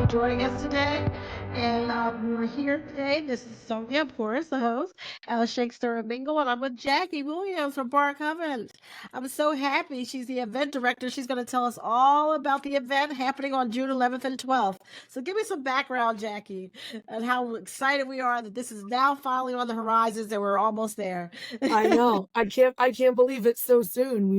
joining us today. And we're here today. This is Sonia, of course, the host, Stir and Mingle, and I'm with Jackie Williams from Bar Convent. I'm so happy. She's the event director. She's going to tell us all about the event happening on June 11th and 12th. So give me some background, Jackie, and how excited we are that this is now finally on the horizons and we're almost there. I know. I can't believe it so soon.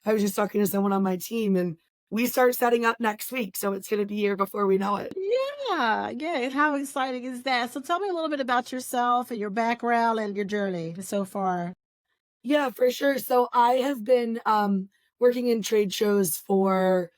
I was just talking to someone on my team and we start setting up next week. So it's gonna be here before we know it. Yeah, yeah. And how exciting is that? So tell me a little bit about yourself and your background and your journey so far. Yeah, for sure. So I have been working in trade shows for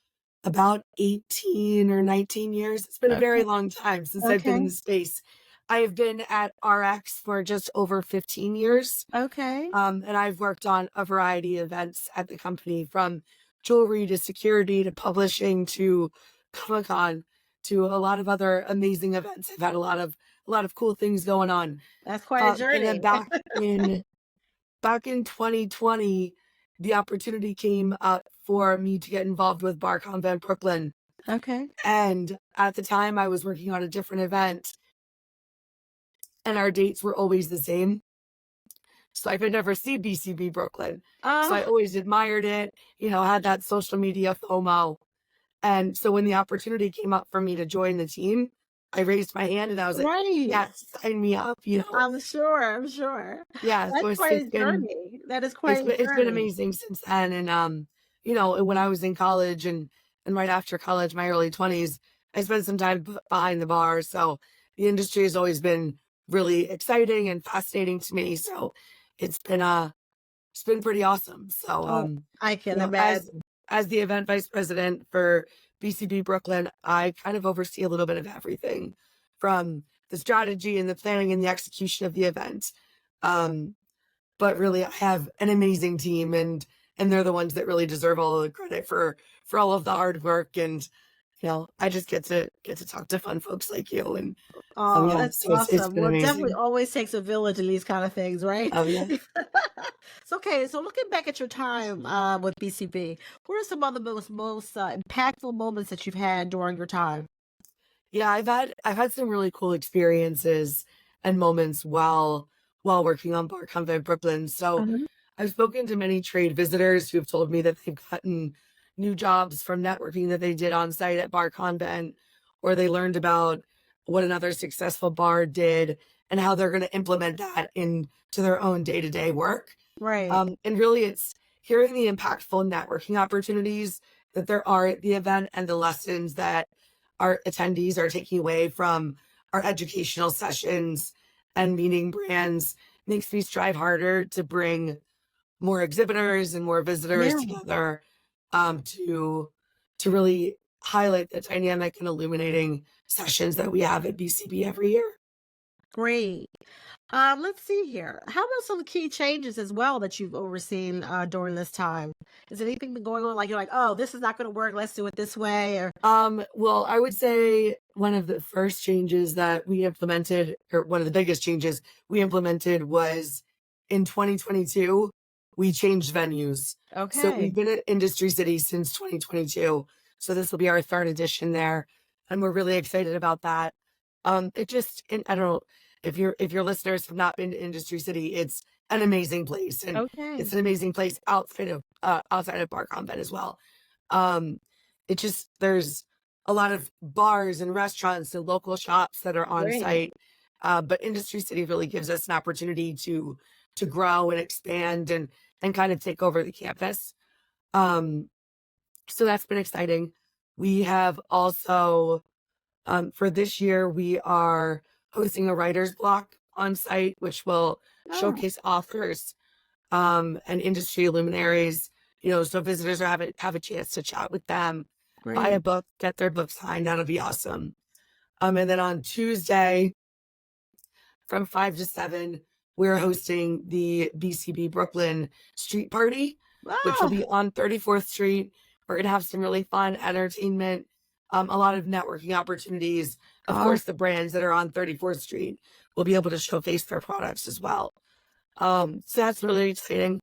about 18 or 19 years. It's been a very Okay. long time since I've been in Okay. the space. I have been at RX for just over 15 years. Okay. And I've worked on a variety of events at the company, from jewelry to security to publishing to Comic-Con to a lot of other amazing events. I've had a lot of cool things going on. That's quite a And then journey. back in 2020, the opportunity came up for me to get involved with Bar Convent Brooklyn. Okay. And at the time I was working on a different event and our dates were always the same. So I could never see BCB Brooklyn. So I Oh, always admired it, had that social media FOMO. And so when the opportunity came up for me to join the team, I raised my hand and I was like, right. yes, sign me up. I'm sure. I'm sure. Yeah. That's So it's, quite it's a been, journey. That is it's quite a been, it's been journey. amazing since then. And, when I was in college and right after college, my early 20s, I spent some time behind the bar. So the industry has always been really exciting and fascinating to me. So it's been, it's been pretty awesome. So, Oh, I you can know, as imagine. as the event vice president for BCB Brooklyn, I kind of oversee a little bit of everything, from the strategy and the planning and the execution of the event. Um, but really, I have an amazing team, and they're the ones that really deserve all of the credit for all of the hard work. And I just get to talk to fun folks like you, and Oh, yeah, that's so it's awesome. been Well, it definitely amazing. always takes a village in these kind of things, right? Yeah. So, okay, so looking back at your time with BCB, what are some of the most impactful moments that you've had during your time? Yeah, I've had some really cool experiences and moments while working on Bar Convent Brooklyn. So Uh-huh. I've spoken to many trade visitors who have told me that they've gotten new jobs from networking that they did on site at Bar Convent, or they learned about what another successful bar did and how they're going to implement that into their own day-to-day work. Right. And really, it's hearing the impactful networking opportunities that there are at the event and the lessons that our attendees are taking away from our educational sessions and meeting brands makes me strive harder to bring more exhibitors and more visitors Yeah. together, to really highlight the dynamic and illuminating sessions that we have at BCB every year. Great. Let's see here. How about some key changes as well that you've overseen during this time? Is anything been going on like you're like, oh, this is not going to work. Let's do it this way, or Well, I would say one of the first changes that we implemented, or one of the biggest changes we implemented, was in 2022, we changed venues. So okay, we've been at Industry City since 2022. So this will be our third edition there. And we're really excited about that. And I don't know if your listeners have not been to Industry City, it's an amazing place. And okay, it's an amazing place outside of Bar Convent as well. Um, there's a lot of bars and restaurants and local shops that are on great. site. But Industry City really gives us an opportunity to grow and expand and kind of take over the campus. Um, so that's been exciting. We have also, for this year, we are hosting a writer's block on site, which will Oh, showcase authors and industry luminaries. So visitors have a chance to chat with them, buy a great. book, get their book signed. That'll be awesome. And then on Tuesday from 5 to 7, we're hosting the BCB Brooklyn Street Party, which will Oh, be on 34th Street. We're gonna have some really fun entertainment, a lot of networking opportunities. Of oh, course, the brands that are on 34th Street will be able to showcase their products as well. So that's really exciting.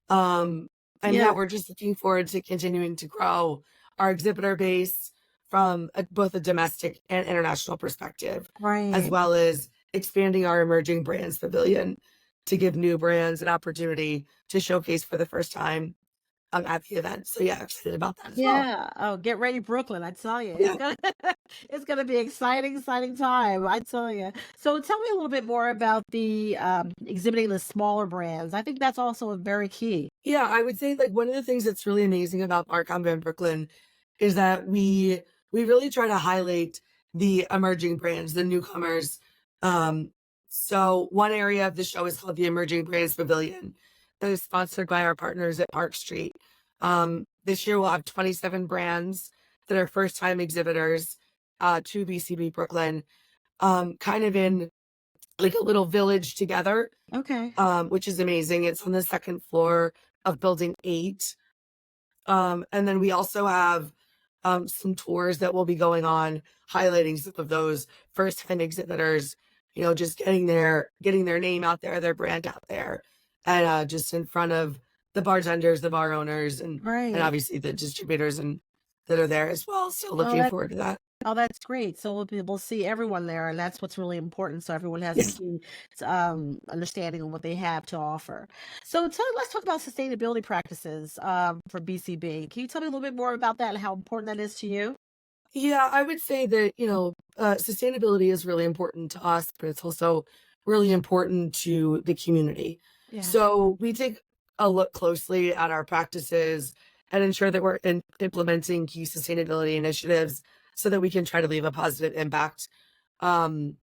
Um, and yeah. yeah, we're just looking forward to continuing to grow our exhibitor base, from both a domestic and international perspective, as Right. well as expanding our emerging brands pavilion to give new brands an opportunity to showcase for the first time at the event. So yeah, excited about that as well. Yeah. Oh, get ready, Brooklyn. I tell you, it's Yeah. gonna it's gonna be exciting, exciting time. I tell you. So tell me a little bit more about the exhibiting the smaller brands. I think that's also a very key. Yeah, I would say like one of the things that's really amazing about Bar Convent Brooklyn is that we really try to highlight the emerging brands, the newcomers. Um, so one area of the show is called the Emerging Brands Pavilion that is sponsored by our partners at Park Street. This year we'll have 27 brands that are first time exhibitors to BCB Brooklyn, kind of in like a little village together, Okay. which is amazing. It's on the second floor of building 8. And then we also have some tours that will be going on, highlighting some of those first time exhibitors, just getting their name out there, their brand out there, and just in front of the bartenders, the bar owners, and Right. obviously the distributors and that are there as well. So Oh, looking forward to that. oh, that's great. So we'll see everyone there, and that's what's really important. So everyone has a Yeah. key understanding of what they have to offer. So let's talk about sustainability practices for BCB. Can you tell me a little bit more about that and how important that is to you? Yeah, I would say that, sustainability is really important to us, but it's also really important to the community. Yeah. So we take a look closely at our practices and ensure that we're implementing key sustainability initiatives so that we can try to leave a positive impact. Um,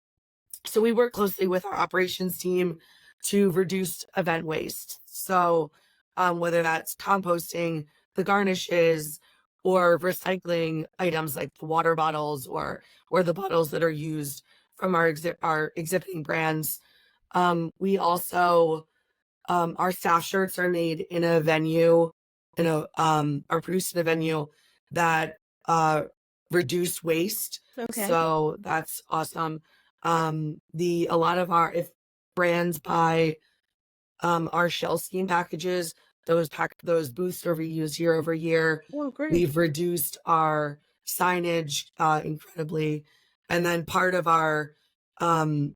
so we work closely with our operations team to reduce event waste. So whether that's composting the garnishes or recycling items like the water bottles or the bottles that are used from our exhibiting brands. We also our staff shirts are made in a venue, are produced in a venue that reduce waste. Okay. So that's awesome. A lot of our if brands buy our shell scheme packages, those booths are reused year over year. Oh, great. We've reduced our signage incredibly, and then part of um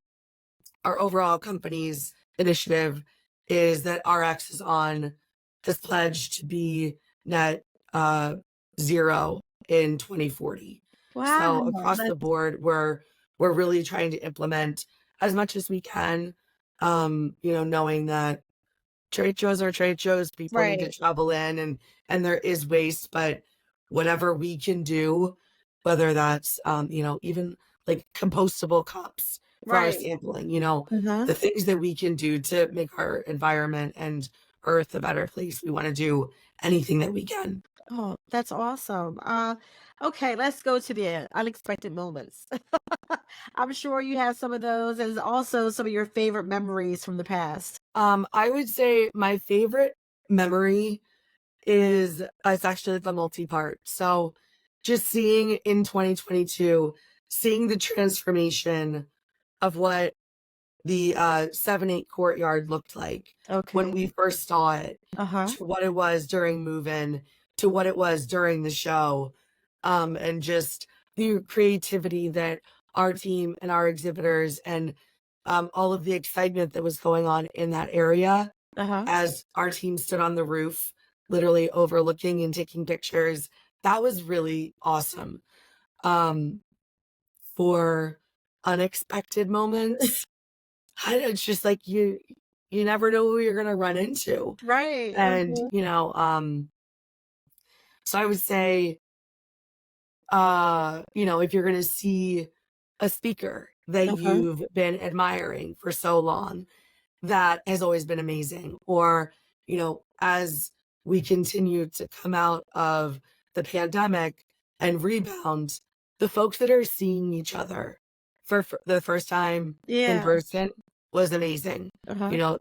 our overall company's initiative is that RX is on this pledge to be net uh, zero in 2040. So Wow. across the board, we're really trying to implement as much as we can. Knowing that trade shows are trade shows, people need to Right. travel in, and there is waste, but whatever we can do, whether that's even like compostable cups for our Right. sampling, Uh-huh. the things that we can do to make our environment and earth a better place, we want to do anything that we can. Oh, that's awesome. Okay, let's go to the unexpected moments. I'm sure you have some of those, and also some of your favorite memories from the past. I would say my favorite memory is it's actually the multi-part. So just seeing in 2022, seeing the transformation of what the 7-8 courtyard looked like when Okay. we first saw it, Uh-huh. to what it was during move-in, to what it was during the show, and just the creativity that our team and our exhibitors and all of the excitement that was going on in that area Uh-huh. as our team stood on the roof, literally overlooking and taking pictures. That was really awesome. Um, for unexpected moments, it's just like you never know who you're gonna run into. Right. And, Uh-huh. so I would say, if you're gonna see a speaker that Uh-huh. you've been admiring for so long, that has always been amazing. Or, as we continue to come out of the pandemic and rebound, the folks that are seeing each other for the first time in Yeah. person was amazing. Uh-huh.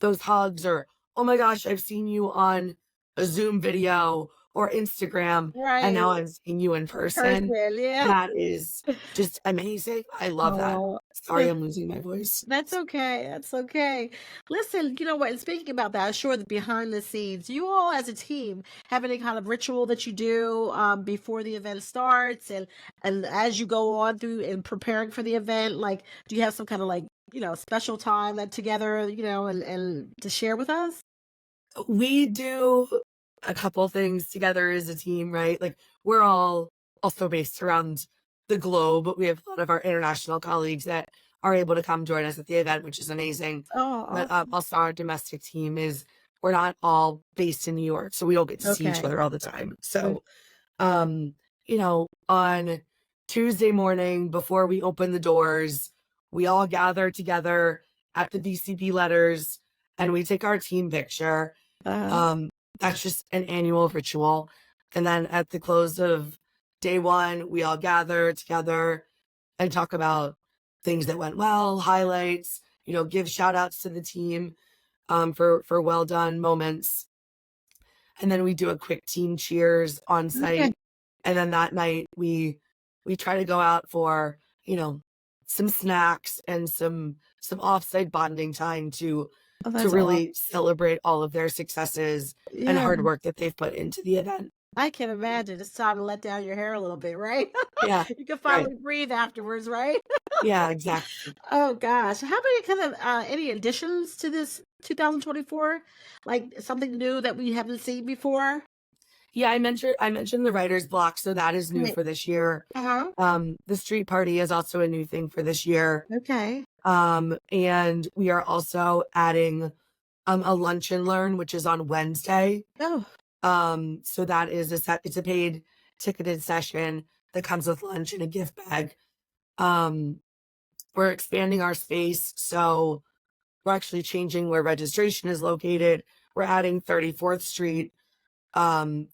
Those hugs or, oh my gosh, I've seen you on a Zoom video or Instagram, and Right. now I'm seeing you in person. Person, yeah. That is just amazing. I love that. Oh, Sorry, I'm losing my voice. that's okay. That's okay. Listen, you know what? And speaking about that, I'm sure that behind the scenes, you all as a team have any kind of ritual that you do before the event starts, and as you go on through and preparing for the event. Like, do you have some kind of like special time that together, and to share with us? We do a couple things together as a team, right? Like we're all also based around the globe, but we have a lot of our international colleagues that are able to come join us at the event, which is amazing. Oh, But also our domestic team is we're not all based in New York, so we don't get to see each okay. other all the time. Okay. So on Tuesday morning before we open the doors, we all gather together at the BCP letters and we take our team picture. Uh, um, that's just an annual ritual. And then at the close of day one, we all gather together and talk about things that went well, highlights, give shout outs to the team for well done moments. And then we do a quick team cheers on okay. site. And then that night we try to go out for, some snacks and some offsite bonding time Oh, to that's all. really celebrate all of their successes and Yeah. hard work that they've put into the event. I can imagine. It's time to let down your hair a little bit, right? Yeah, You can right. finally breathe afterwards, right? Yeah, exactly. Oh gosh. How many kind of any additions to this 2024? Like something new that we haven't seen before? Yeah, I mentioned the writer's block, so that is new Right. for this year. Uh-huh. The street party is also a new thing for this year. Okay. And we are also adding a lunch and learn, which is on Wednesday. Oh, So that is it's a paid ticketed session that comes with lunch and a gift bag. Um, we're expanding our space, so we're actually changing where registration is located. We're adding 34th Street to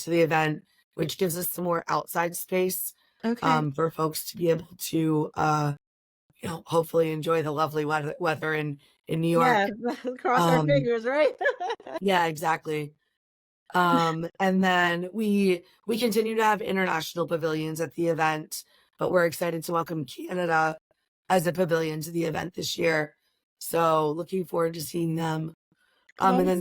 the event, which gives us some more outside space okay. for folks to be able to hopefully enjoy the lovely weather in New Yeah. York. Cross our Um, fingers, right? yeah, exactly. And then we continue to have international pavilions at the event, but we're excited to welcome Canada as a pavilion to the event this year. So looking forward to seeing them. And then,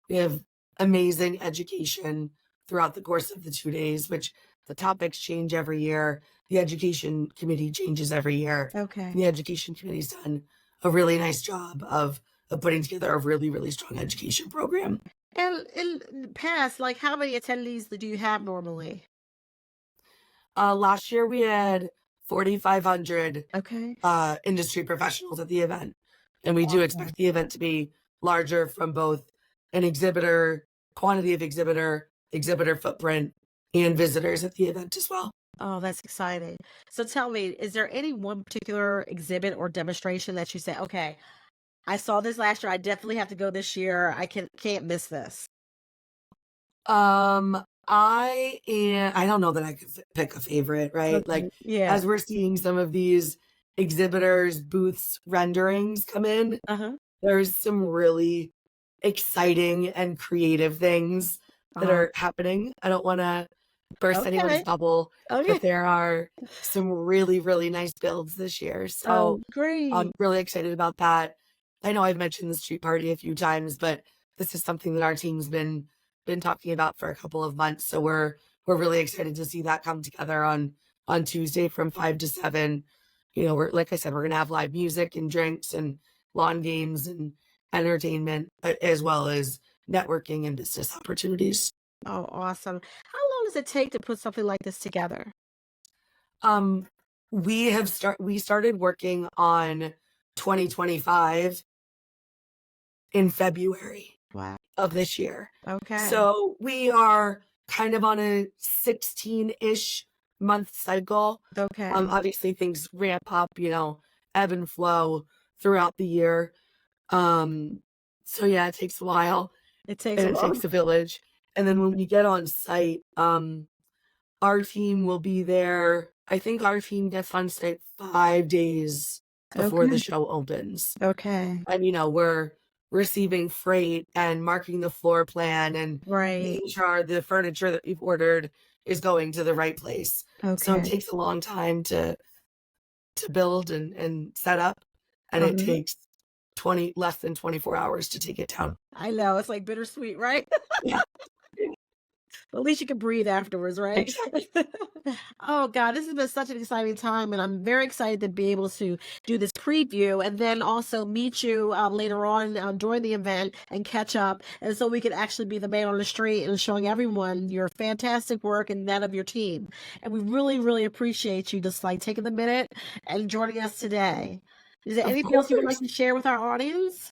we have amazing education throughout the course of the 2 days, which the topics change every year. The education committee changes every year. Okay. The education committee's done a really nice job of putting together a really, really strong education program. And in the past, like how many attendees do you have normally? Last year we had 4,500 Okay. industry professionals at the event. And we do Awesome. expect the event to be larger from both an exhibitor, quantity of exhibitor footprint, and visitors at the event as well. Oh, that's exciting. So tell me, is there any one particular exhibit or demonstration that you say, okay, I saw this last year. I definitely have to go this year. I can't miss this. I don't know that I could pick a favorite, right? Like Okay. Yeah. as we're seeing some of these exhibitors booths renderings come in, Uh-huh. there's some really exciting and creative things that Uh-huh. are happening. I don't want to burst anyone's Okay. bubble, Okay. but there are some really, really nice builds this year. Oh, So I'm great. really excited about that. I know I've mentioned the street party a few times, but this is something that our team's been talking about for a couple of months. So we're really excited to see that come together on Tuesday from 5 to 7. We're like I said, we're gonna have live music and drinks and lawn games and entertainment, as well as networking and business opportunities. Oh, awesome. How long does it take to put something like this together? Um, we started working on 2025 in February Wow. of this year. Okay. So we are kind of on a 16-ish month cycle. Okay. Obviously things ramp up, ebb and flow throughout the year. Um, so yeah, it takes a while It takes and a it long. takes a village. And then when we get on site, our team will be there. I think our team gets on site 5 days before the Okay. show opens. Okay. And we're receiving freight and marking the floor plan and Right. making sure the furniture that we've ordered is going to the right place. So it Okay. takes a long time to build and set up, and it Uh-huh. takes less than 24 hours to take it down. I know, it's like bittersweet, right? Yeah, At least you can breathe afterwards, right? exactly. Oh God, this has been such an exciting time, and I'm very excited to be able to do this preview and then also meet you later on during the event and catch up, and so we can actually be the man on the street and showing everyone your fantastic work and that of your team. And we really, really appreciate you just like taking the minute and joining us today. Is there Of anything else you would like course. to share with our audience?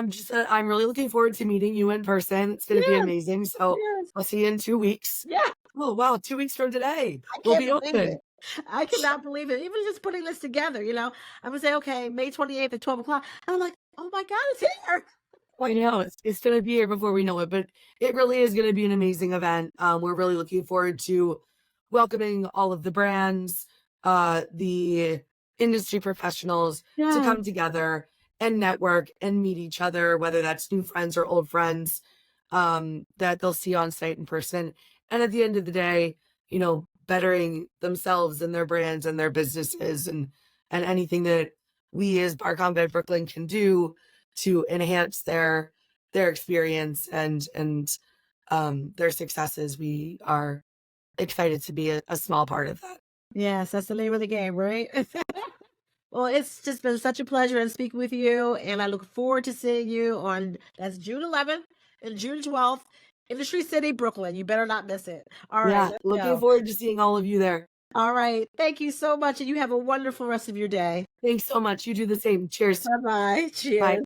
Just I'm really looking forward to meeting you in person. It's going to be Yes, amazing. So yes, I'll see you in 2 weeks. yeah. Oh wow, 2 weeks from today I we'll can't be believe it. open. I cannot believe it. Even just putting this together, I'm gonna say, okay, May 28th at 12 o'clock. And I'm like, oh my God, it's here. I know it's going to be here before we know it, but it really is going to be an amazing event. We're really looking forward to welcoming all of the brands, the industry professionals to Yeah. come together and network and meet each other, whether that's new friends or old friends that they'll see on site in person. And at the end of the day, bettering themselves and their brands and their businesses and anything that we as Bar Convent Brooklyn can do to enhance their experience and their successes. We are excited to be a small part of that. Yes, that's the name of the game, right? Well, it's just been such a pleasure in speaking with you, and I look forward to seeing you on that's June 11th and June 12th, Industry City, Brooklyn. You better not miss it. All right, Yeah, let's looking go. forward to seeing all of you there. All right, thank you so much, and you have a wonderful rest of your day. Thanks so much. You do the same. Cheers. Bye bye. Bye. Cheers.